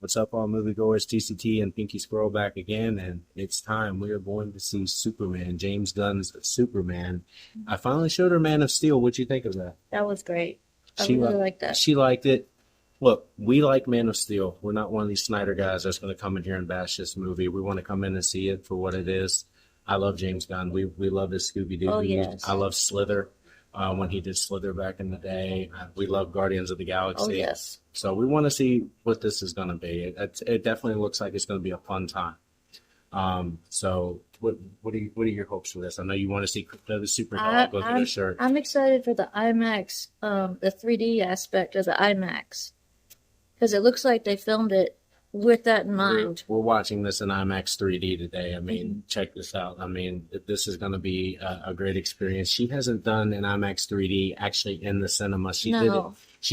What's up, all moviegoers? TCT and Pinky Squirrel back again, and it's time. We are going to see Superman, James Gunn's Superman. I finally showed her Man of Steel. What'd you think of that? That was great. I She really li- liked that. She liked it. Look, we like Man of Steel. We're not one of these Snyder guys that's going to come in here and bash this movie. We want to come in and see it for what it is. I love James Gunn. We love his Scooby-Doo. Oh, yes. I love Slither. When he did Slither back in the day. We love Guardians of the Galaxy. Oh, yes. So we want to see what this is going to be. It definitely looks like it's going to be a fun time. So what are your hopes for this? I know you want to see the super dog look at the shirt. I'm excited for the IMAX, the 3D aspect of the IMAX. Because it looks like they filmed it with that in mind. We're watching this in IMAX 3D today. I mean, check this out. I mean, this is going to be a great experience. She hasn't done an IMAX 3D actually in the cinema. She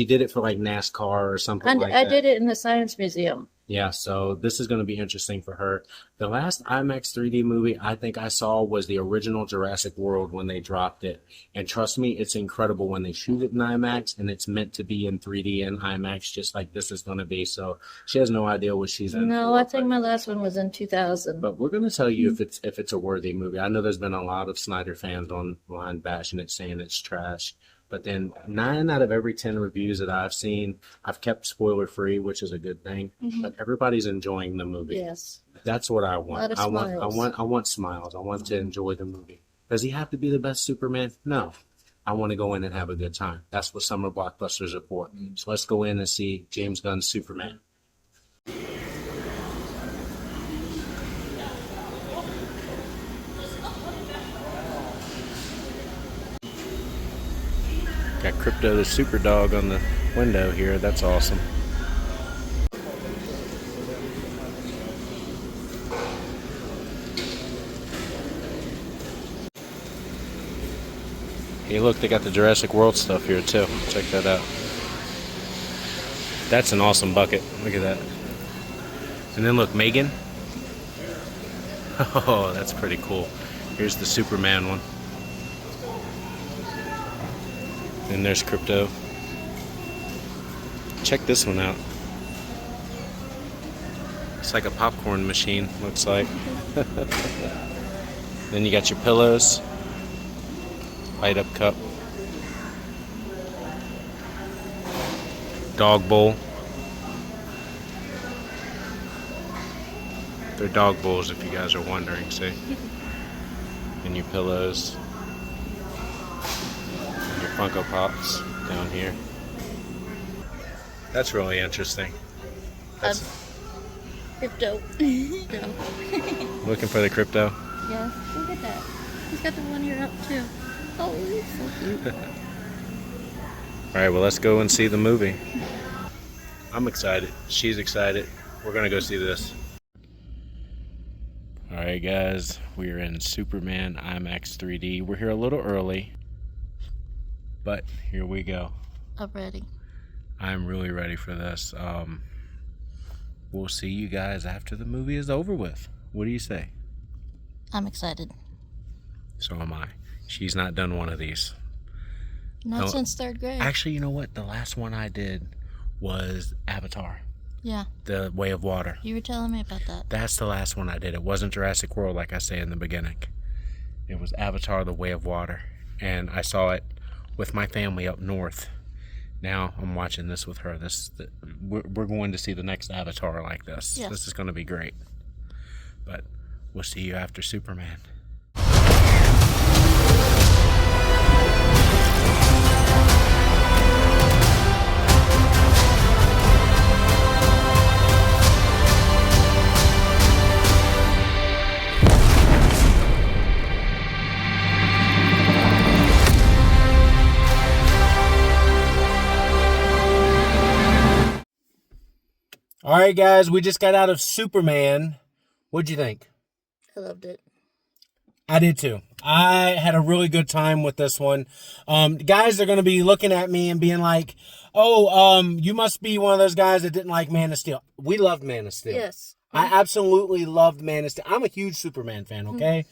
did it for like NASCAR or something like that. I did it in the Science Museum. Yeah, so this is going to be interesting for her. The last IMAX 3D movie I think I saw was the original Jurassic World when they dropped it. And trust me, it's incredible when they shoot it in IMAX and it's meant to be in 3D and IMAX just like this is going to be. So she has no idea what she's in. No, I think my last one was in 2000. But we're going to tell you if it's a worthy movie. I know there's been a lot of Snyder fans online bashing it, saying it's trash. But then 9 out of every 10 reviews that I've seen, I've kept spoiler free, which is a good thing. But everybody's enjoying the movie. Yes. That's what I want. A lot of smiles. I want smiles. I want to enjoy the movie. Does he have to be the best Superman? No. I want to go in and have a good time. That's what summer blockbusters are for. So let's go in and see James Gunn's Superman. Got Crypto the Super Dog on the window here. That's awesome. Hey, look, they got the Jurassic World stuff here too. Check that out. That's an awesome bucket. Look at that. And then look, Megan. Oh, that's pretty cool. Here's the Superman one. And there's Crypto. Check this one out. It's like a popcorn machine, looks like. Then you got your pillows. Light up cup. Dog bowl. They're dog bowls if you guys are wondering, see? And your pillows. Your Funko Pops down here. That's really interesting. Crypto. Looking for the Crypto? Yeah, look at that. He's got the one ear up too. Oh, he's so cute. Alright, well, let's go and see the movie. I'm excited. She's excited. We're gonna go see this. Alright, guys. We're in Superman IMAX 3D. We're here a little early. But here we go. I'm ready. I'm really ready for this. We'll see you guys after the movie is over with. What do you say? I'm excited. So am I. She's not done one of these. Not since 3rd grade. Actually, you know what? The last one I did was Avatar. Yeah. The Way of Water. You were telling me about that. That's the last one I did. It wasn't Jurassic World like I say in the beginning. It was Avatar, The Way of Water. And I saw it with my family up north. Now I'm watching this with her. We're going to see the next Avatar like this. Yes. This is going to be great. But we'll see you after Superman. All right, guys, we just got out of Superman. What'd you think? I loved it. I did too. I had a really good time with this one. Guys are going to be looking at me and being like, oh, you must be one of those guys that didn't like Man of Steel. We loved Man of Steel. Yes. I absolutely loved Man of Steel. I'm a huge Superman fan, okay?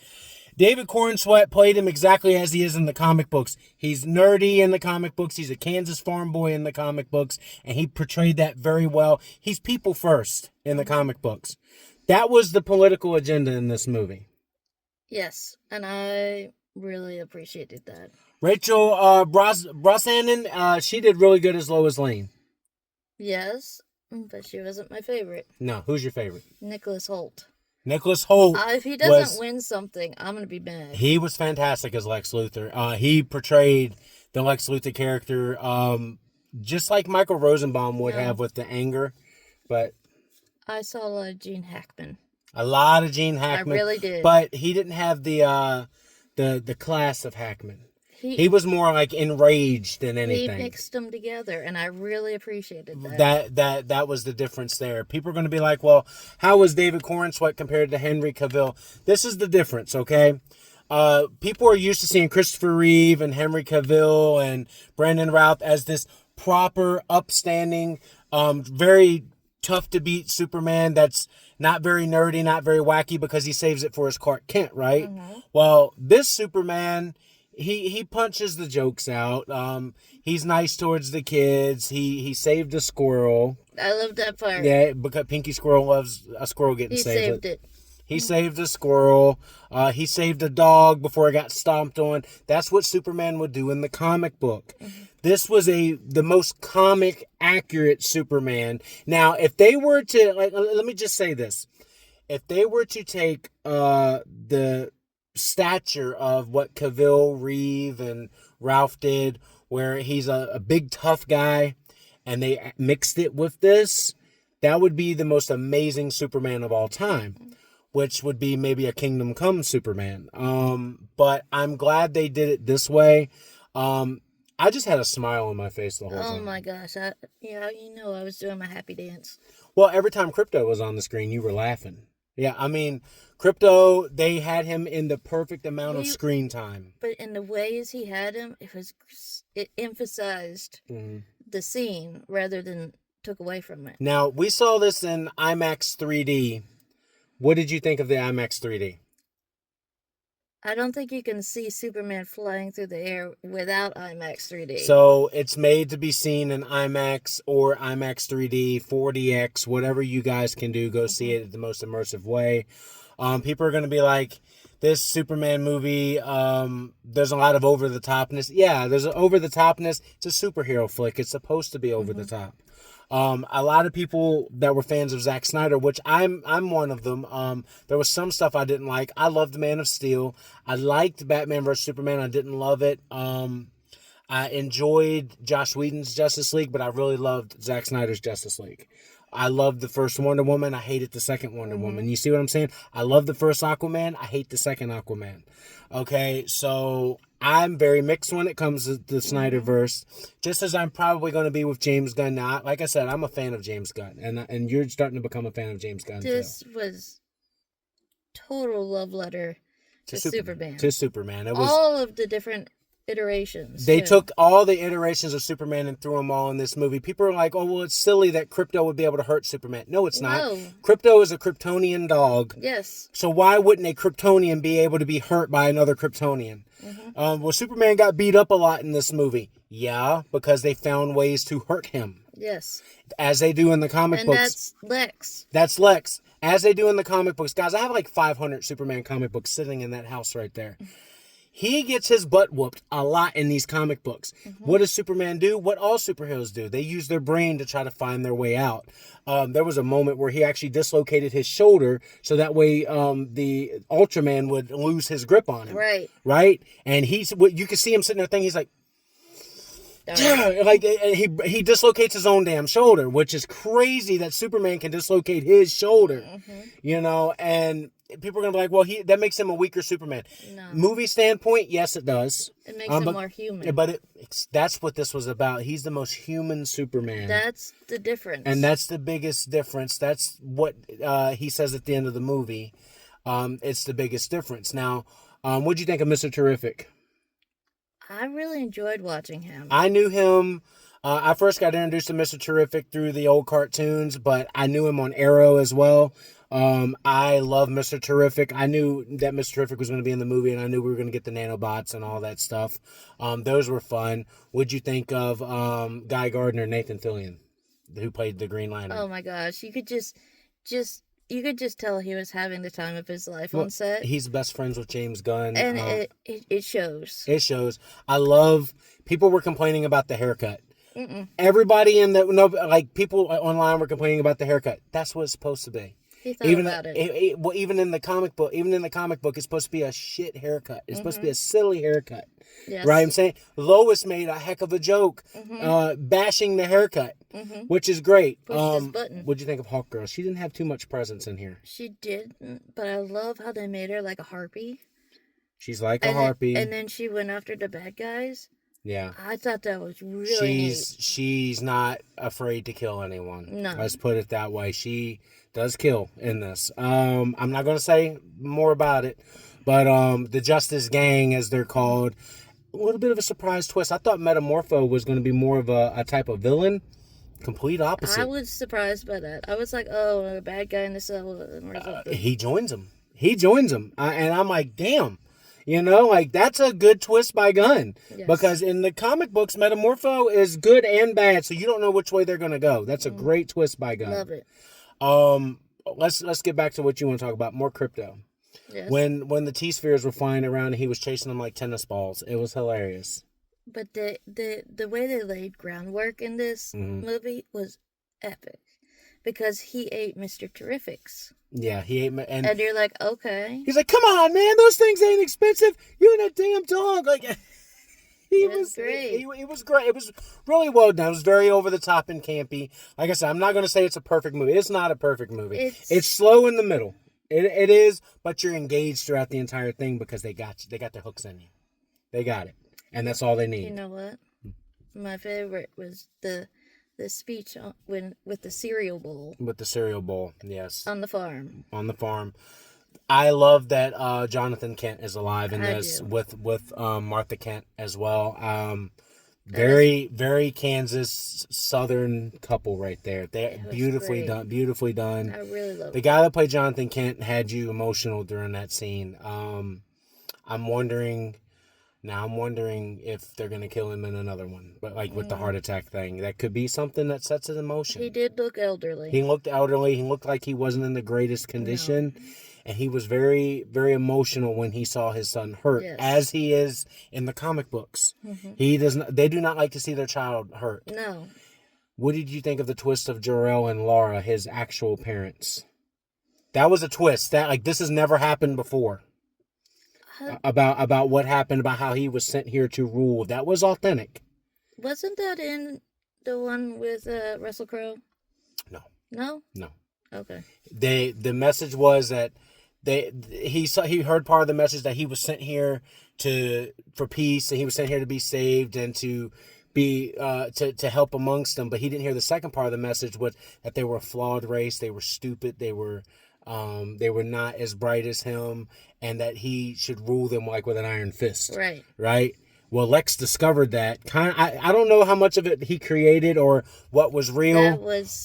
David Cornsweet played him exactly as he is in the comic books. He's nerdy in the comic books. He's a Kansas farm boy in the comic books, and he portrayed that very well. He's people first in the comic books. That was the political agenda in this movie. Yes, and I really appreciated that. Rachel Brosnahan, she did really good as Lois Lane. Yes, but she wasn't my favorite. No, who's your favorite? Nicholas Hoult. Nicholas Hoult. If he doesn't win something, I'm going to be mad. He was fantastic as Lex Luthor. He portrayed the Lex Luthor character just like Michael Rosenbaum would have with the anger. But I saw a lot of Gene Hackman. A lot of Gene Hackman. I really did. But he didn't have the class of Hackman. He was more like enraged than anything. He mixed them together, and I really appreciated that. That was the difference there. People are going to be like, well, how was David Cornsweet compared to Henry Cavill? This is the difference, okay? People are used to seeing Christopher Reeve and Henry Cavill and Brandon Routh as this proper, upstanding, very tough to beat Superman that's not very nerdy, not very wacky because he saves it for his Clark Kent, right? Mm-hmm. Well, this Superman... He punches the jokes out. He's nice towards the kids. He saved a squirrel. I love that part. Yeah, because Pinky Squirrel loves a squirrel getting saved. He saved it. He saved a squirrel. He saved a dog before it got stomped on. That's what Superman would do in the comic book. Mm-hmm. This was the most comic accurate Superman. Now, if they were to let me just say this: if they were to take the stature of what Cavill, Reeve, and Ralph did, where he's a big tough guy, and they mixed it with this, that would be the most amazing Superman of all time, which would be maybe a Kingdom Come Superman. But I'm glad they did it this way. I just had a smile on my face the whole time. Oh my gosh. I was doing my happy dance. Well, every time Krypto was on the screen, you were laughing. Yeah, I mean, Krypto, they had him in the perfect amount of screen time. But in the ways he had him, it emphasized the scene rather than took away from it. Now, we saw this in IMAX 3D. What did you think of the IMAX 3D? I don't think you can see Superman flying through the air without IMAX 3D. So it's made to be seen in IMAX or IMAX 3D, 4DX, whatever you guys can do. Go see it the most immersive way. People are going to be like, this Superman movie, there's a lot of over-the-topness. Yeah, there's an over-the-topness. It's a superhero flick. It's supposed to be over-the-top. A lot of people that were fans of Zack Snyder, which I'm one of them, there was some stuff I didn't like. I loved Man of Steel. I liked Batman vs. Superman. I didn't love it. I enjoyed Joss Whedon's Justice League, but I really loved Zack Snyder's Justice League. I loved the first Wonder Woman. I hated the second Wonder Woman. You see what I'm saying? I love the first Aquaman. I hate the second Aquaman. Okay, so I'm very mixed when it comes to the Snyderverse, just as I'm probably going to be with James Gunn now. Like I said, I'm a fan of James Gunn, and you're starting to become a fan of James Gunn. This was total love letter to Superman. To Superman. It was all of the different iterations. They took all the iterations of Superman and threw them all in this movie. People are like, oh, well, it's silly that Krypto would be able to hurt Superman. No, it's not. No. Krypto is a Kryptonian dog. Yes. So why wouldn't a Kryptonian be able to be hurt by another Kryptonian? Well, Superman got beat up a lot in this movie. Yeah, because they found ways to hurt him. Yes. As they do in the comic books. And that's Lex. That's Lex. As they do in the comic books. Guys, I have like 500 Superman comic books sitting in that house right there. He gets his butt whooped a lot in these comic books. What does Superman do? What all superheroes do. They use their brain to try to find their way out. There was a moment where he actually dislocated his shoulder so that way the Ultraman would lose his grip on him. Right? And you can see him sitting there thinking, he's like, like he dislocates his own damn shoulder, which is crazy that Superman can dislocate his shoulder. You know, and people are going to be like, well, that makes him a weaker Superman. No. Movie standpoint, yes, it does. It makes him more human. But that's what this was about. He's the most human Superman. That's the difference. And that's the biggest difference. That's what he says at the end of the movie. It's the biggest difference. Now, what'd you think of Mr. Terrific? I really enjoyed watching him. I knew him I first got introduced to Mr. Terrific through the old cartoons, but I knew him on Arrow as well. I love Mr. Terrific. I knew that Mr. Terrific was going to be in the movie, and I knew we were going to get the nanobots and all that stuff. Those were fun. What'd you think of Guy Gardner, Nathan Fillion, who played the Green Lantern? Oh my gosh, you could just you could just tell he was having the time of his life on set, He's best friends with James Gunn. and it shows. It shows. I love. People were complaining about the haircut. Everybody in the people online were complaining about the haircut. That's what it's supposed to be. He thought about it. Well, even in the comic book, it's supposed to be a shit haircut. It's supposed to be a silly haircut. Yes. Right? I'm saying Lois made a heck of a joke, bashing the haircut, which is great. Pushed his button. What'd you think of Hawk Girl? She didn't have too much presence in here. She didn't, but I love how they made her like a harpy. She's like a harpy. And then she went after the bad guys. Yeah. I thought that was really neat. She's not afraid to kill anyone. No. Let's put it that way. She does kill in this. I'm not going to say more about it, but the Justice Gang, as they're called, a little bit of a surprise twist. I thought Metamorpho was going to be more of a type of villain. Complete opposite. I was surprised by that. I was like, oh, a bad guy in the cell or something. He joins him. And I'm like, damn. You know, like, that's a good twist by Gunn. Yes. Because in the comic books, Metamorpho is good and bad, so you don't know which way they're going to go. That's a great twist by Gunn. Love it. Let's get back to what you want to talk about. More crypto. Yes. When the T-spheres were flying around and he was chasing them like tennis balls, it was hilarious. But the way they laid groundwork in this movie was epic. Because he ate Mr. Terrific's. Yeah, he ate and you're like, okay. He's like, come on, man, those things ain't expensive. You and a damn dog. Like, It was great. It was great. It was really well done. It was very over the top and campy. Like I said, I'm not going to say it's a perfect movie. It's not a perfect movie. It's slow in the middle. It is, but you're engaged throughout the entire thing because they got you. They got their hooks in you. They got it, and that's all they need. You know what? My favorite was the speech with the cereal bowl. With the cereal bowl, yes. On the farm. I love that Jonathan Kent is alive in this do. with Martha Kent as well. Very Kansas Southern couple right there. They're beautifully done. I really love the guy that played Jonathan Kent had you emotional during that scene. I'm wondering if they're gonna kill him in another one, but like with the heart attack thing, that could be something that sets it in motion. He did look elderly. He looked elderly. He looked like he wasn't in the greatest condition. No. And he was very, very emotional when he saw his son hurt, as he is in the comic books. He does not. They do not like to see their child hurt. No. What did you think of the twist of Jor-El and Lara, his actual parents? That was a twist. This has never happened before. About what happened, about how he was sent here to rule. That was authentic. Wasn't that in the one with Russell Crowe? No. No? No. Okay. The message was that he heard part of the message that he was sent here for peace, and he was sent here to be saved and to be to help amongst them. But he didn't hear the second part of the message, was that they were a flawed race, they were stupid, they were not as bright as him, and that he should rule them like with an iron fist. Right. Well, Lex discovered that. I don't know how much of it he created or what was real.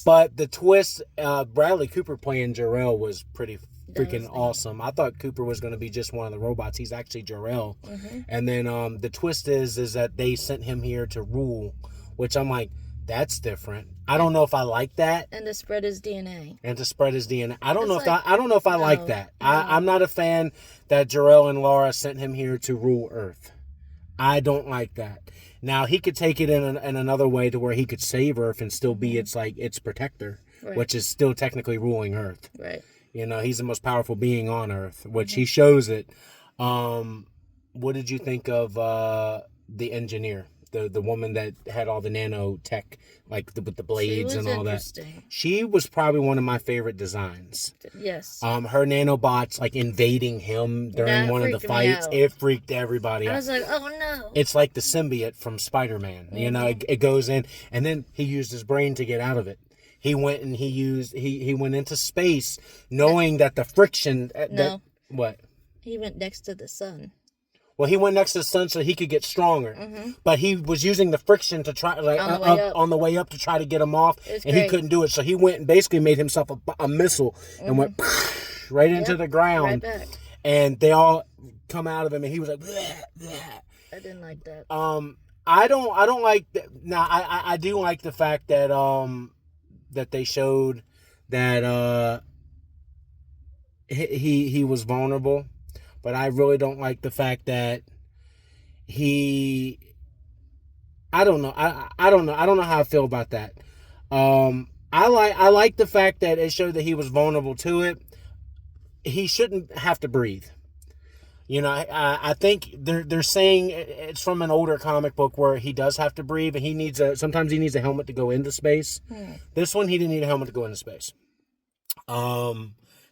But the twist, Bradley Cooper playing Jor-El was pretty freaking awesome. I thought Cooper was going to be just one of the robots. He's actually Jor-El. And then the twist is that they sent him here to rule, which I'm like, that's different. I don't know if I like that. And to spread his DNA. I don't know if I like that. No. I'm not a fan that Jor-El and Lara sent him here to rule Earth. I don't like that. Now, he could take it in another way to where he could save Earth and still be its protector, which is still technically ruling Earth. Right. You know, he's the most powerful being on Earth, which he shows it. What did you think of the engineer? The woman that had all the nanotech, like with the blades and all that. She was probably one of my favorite designs. Yes. Her nanobots like invading him during one of the fights. It freaked everybody out. I was like, oh no. It's like the symbiote from Spider-Man. You know, it goes in, and then he used his brain to get out of it. He went and he went into space knowing that the friction. No. What? He went next to the sun. Well, he went next to the sun so he could get stronger. But he was using the friction to try, like, on the way up to try to get him off, and he couldn't do it. So he went and basically made himself a missile and went right into the ground. Right back. And they all come out of him, and he was like, bleh, bleh. I didn't like that. I don't like that. Now, I do like the fact that that they showed that he was vulnerable, but I really don't like the fact that I don't know. I don't know. I don't know how I feel about that. I like the fact that it showed that he was vulnerable to it. He shouldn't have to breathe. You know, I think they're saying it's from an older comic book where he does have to breathe, and sometimes he needs a helmet to go into space. This one, he didn't need a helmet to go into space. So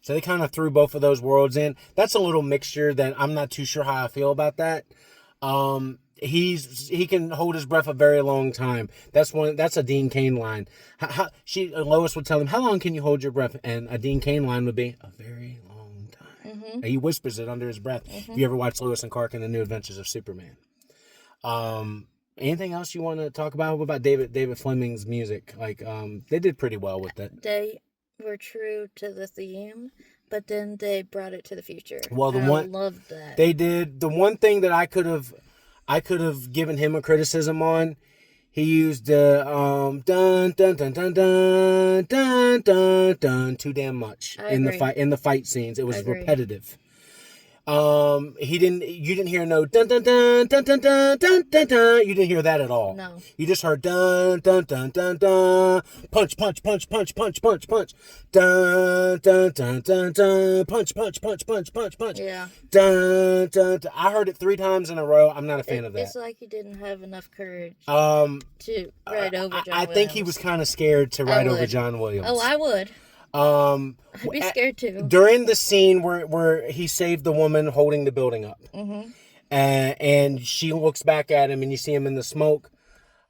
they kind of threw both of those worlds in. That's a little mixture that I'm not too sure how I feel about that. He can hold his breath a very long time. That's a Dean Cain line. Lois would tell him, "How long can you hold your breath?" And a Dean Cain line would be a very long time. He whispers it under his breath. If you ever watch Lois and Clark in the New Adventures of Superman. Anything else you want to talk about David Fleming's music? Like, they did pretty well with it. They were true to the theme, but then they brought it to the future. Well, I loved that. They did. The one thing that I could have given him a criticism on, he used the dun dun dun dun dun dun dun dun too damn much in the fight scenes. It was repetitive. You didn't hear no dun dun dun dun dun dun dun dun dun. You didn't hear that at all. No. You just heard dun dun dun dun dun, punch punch punch punch punch punch punch, dun dun dun dun dun, punch punch punch punch punch punch. Yeah. Dun dun dun. I heard it 3 times in a row. I'm not a fan of that. It's like he didn't have enough courage to ride over John Williams. I think he was kind of scared to ride over John Williams. Oh, I would. I'd be scared too. During the scene where he saved the woman holding the building up, and she looks back at him, and you see him in the smoke,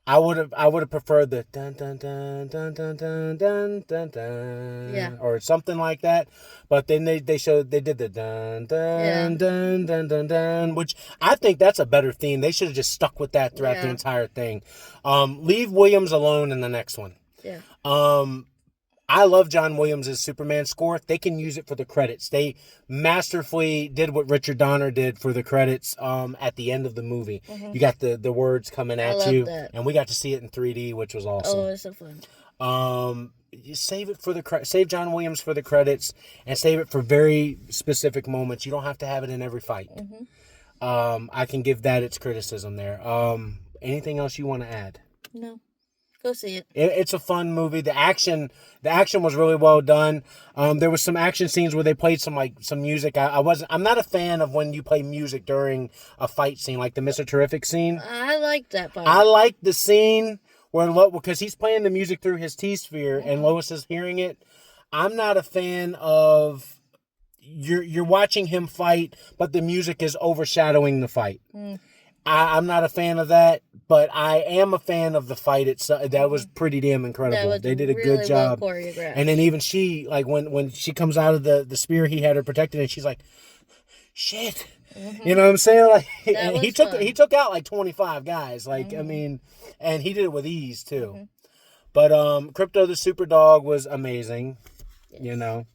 I would have preferred the dun dun dun dun dun dun dun dun dun, or something like that. But then they did the dun dun dun dun dun dun, which I think that's a better theme. They should have just stuck with that throughout the entire thing. Leave Williams alone in the next one. Yeah. I love John Williams' Superman score. They can use it for the credits. They masterfully did what Richard Donner did for the credits at the end of the movie. You got the words coming at you. That. And we got to see it in 3D, which was awesome. Oh, it was so fun. You save it for save John Williams for the credits, and save it for very specific moments. You don't have to have it in every fight. I can give that its criticism there. Anything else you want to add? No. Go see it. It's a fun movie. The action was really well done. There was some action scenes where they played some music. I'm not a fan of when you play music during a fight scene, like the Mr. Terrific scene. I like that part. I like the scene where because he's playing the music through his T-sphere and Lois is hearing it. I'm not a fan of you're watching him fight, but the music is overshadowing the fight. I'm not a fan of that, but I am a fan of the fight itself. That was pretty damn incredible. They did a really good job. Well choreographed. And then even she, like when she comes out of the spear he had her protected, and she's like, shit. You know what I'm saying? Like he took out like 25 guys. Like I mean, and he did it with ease too. But Crypto the Super Dog was amazing. Yes. You know.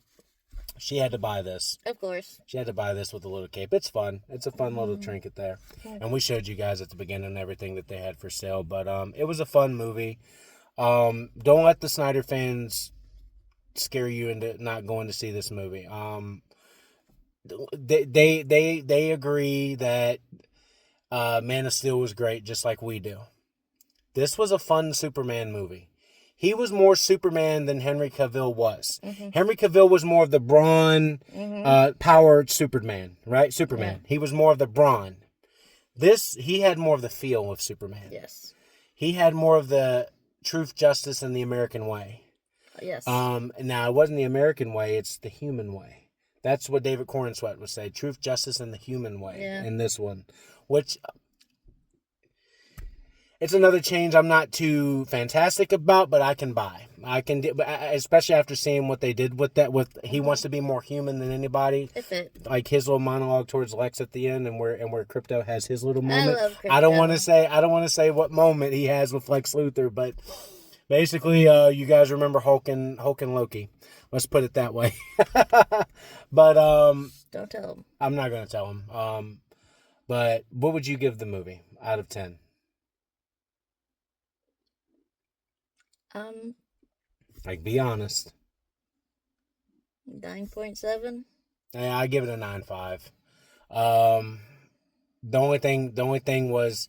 She had to buy this. Of course. She had to buy this with a little cape. It's fun. It's a fun little trinket there. And we showed you guys at the beginning everything that they had for sale. But it was a fun movie. Don't let the Snyder fans scare you into not going to see this movie. They agree that Man of Steel was great, just like we do. This was a fun Superman movie. He was more Superman than Henry Cavill was. Henry Cavill was more of the brawn, powered Superman, right? Superman. Yeah. He was more of the brawn. He had more of the feel of Superman. Yes. He had more of the truth, justice, and the American way. Yes. Now, it wasn't the American way, it's the human way. That's what David Corenswet would say. Truth, justice, and the human way in this one. Which... It's another change I'm not too fantastic about, but I can buy. Especially after seeing what they did with that. With he wants to be more human than anybody. If it. Like his little monologue towards Lex at the end, and where Crypto has his little moment. I love Crypto. I don't want to say what moment he has with Lex Luthor, but basically, you guys remember Hulk and Loki. Let's put it that way. But don't tell him. I'm not gonna tell him. But what would you give the movie out of 10? Like, be honest. 9.7. Yeah, I give it a 9.5. The only thing was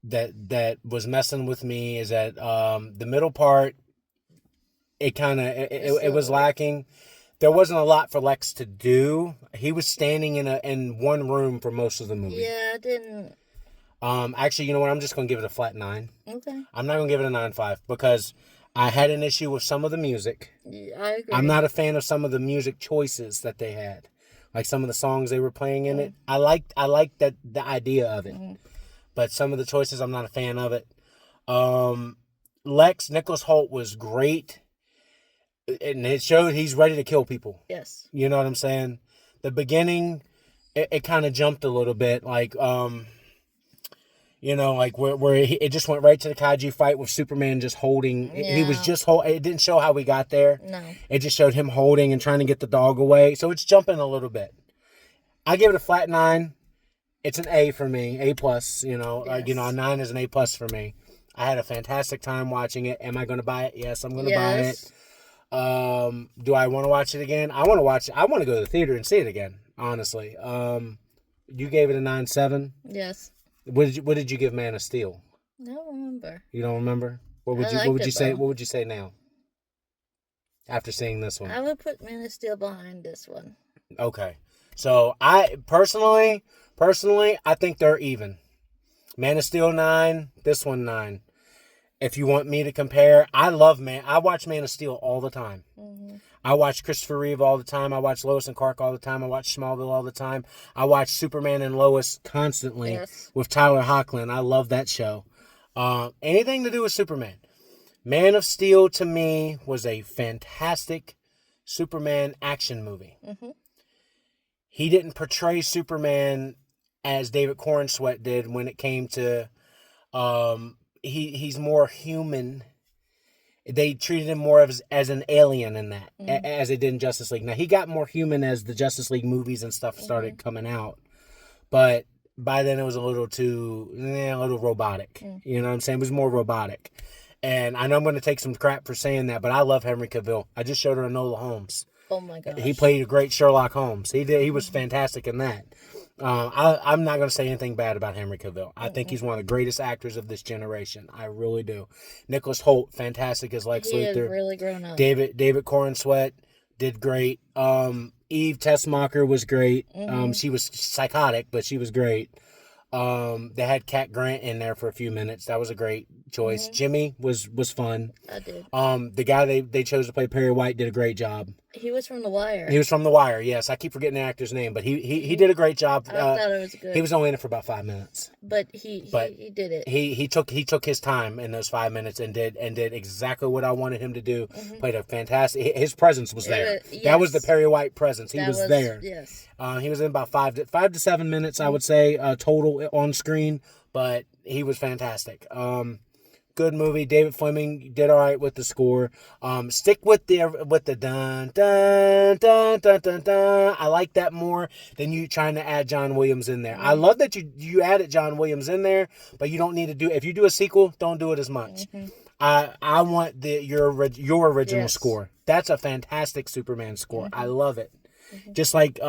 that was messing with me is that the middle part, it was lacking. There wasn't a lot for Lex to do. He was standing in one room for most of the movie. Yeah, I didn't. Actually, you know what? I'm just gonna give it a flat 9. Okay. I'm not gonna give it a 9.5 because I had an issue with some of the music. Yeah, I agree. I'm not a fan of some of the music choices that they had, like some of the songs they were playing in it. I liked that the idea of it, but some of the choices I'm not a fan of it. Nicholas Hoult was great, and it showed he's ready to kill people. Yes. You know what I'm saying? The beginning, it kind of jumped a little bit, like you know, like where it just went right to the kaiju fight with Superman just holding. Yeah. He was just it didn't show how we got there. No. It just showed him holding and trying to get the dog away. So it's jumping a little bit. I give it a flat 9. It's an A for me, A plus. You know, Yes. a 9 is an A plus for me. I had a fantastic time watching it. Am I going to buy it? Yes, I'm going to buy it. Do I want to watch it again? I want to watch it. I want to go to the theater and see it again. Honestly, you gave it a 9.7. Yes. What did you give Man of Steel? I don't remember. You don't remember? What would you say? What would you say now? After seeing this one, I would put Man of Steel behind this one. Okay, so I personally, I think they're even. Man of Steel 9, this one 9. If you want me to compare, I watch Man of Steel all the time. Mm-hmm. I watch Christopher Reeve all the time. I watch Lois and Clark all the time. I watch Smallville all the time. I watch Superman and Lois constantly with Tyler Hoechlin. I love that show. Anything to do with Superman. Man of Steel, to me, was a fantastic Superman action movie. Mm-hmm. He didn't portray Superman as David Corenswet did when it came to... he's more human. They treated him more as an alien in that, as they did in Justice League. Now, he got more human as the Justice League movies and stuff started coming out. But by then, it was a little robotic. You know what I'm saying? It was more robotic. And I know I'm going to take some crap for saying that, but I love Henry Cavill. I just showed her Enola Holmes. Oh, my gosh. He played a great Sherlock Holmes. He was fantastic in that. I'm not going to say anything bad about Henry Cavill. I think he's one of the greatest actors of this generation. I really do. Nicholas Hoult, fantastic as Lex Luthor. He has really grown up. David Corenswet did great. Eve Tessmacher was great. She was psychotic, but she was great. They had Cat Grant in there for a few minutes. That was a great choice. Jimmy was fun. I did. The guy they chose to play Perry White did a great job. He was from The Wire. He was from The Wire, yes. I keep forgetting the actor's name, but he did a great job. I thought it was good. He was only in it for about 5 minutes. But he did it. He took his time in those 5 minutes and did exactly what I wanted him to do. Played a fantastic. His presence was there. Yes. That was the Perry White presence. He was there. Yes. He was in about 5 to 7 minutes, I would say, total on screen. But he was fantastic. Good movie. David Fleming did all right with the score. Stick with the dun dun dun dun dun dun. I like that more than you trying to add John Williams in there. I love that you added John Williams in there, but you don't need to do. If you do a sequel, don't do it as much. I want your original score. That's a fantastic Superman score. I love it. Just like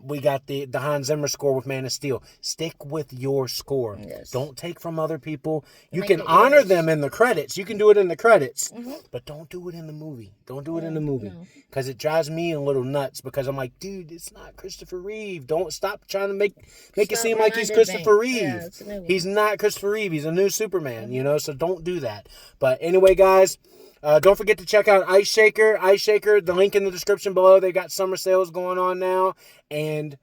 we got the Hans Zimmer score with Man of Steel. Stick with your score. Yes. Don't take from other people. You can honor them in the credits. You can do it in the credits. But don't do it in the movie. Don't do it in the movie. Because it drives me a little nuts because I'm like, dude, it's not Christopher Reeve. Don't stop trying to make it seem like he's Christopher Reeve. Yeah, he's not Christopher Reeve. He's a new Superman, you know, so don't do that. But anyway, guys, don't forget to check out Ice Shaker. Ice Shaker, the link in the description below. They got summer sales going on now. And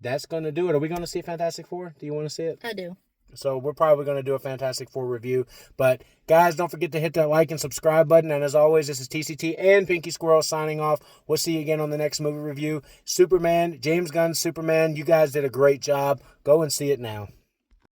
that's going to do it. Are we going to see Fantastic Four? Do you want to see it? I do. So we're probably going to do a Fantastic Four review. But guys, don't forget to hit that like and subscribe button. And as always, this is TCT and Pinky Squirrel signing off. We'll see you again on the next movie review. Superman, James Gunn's Superman. You guys did a great job. Go and see it now.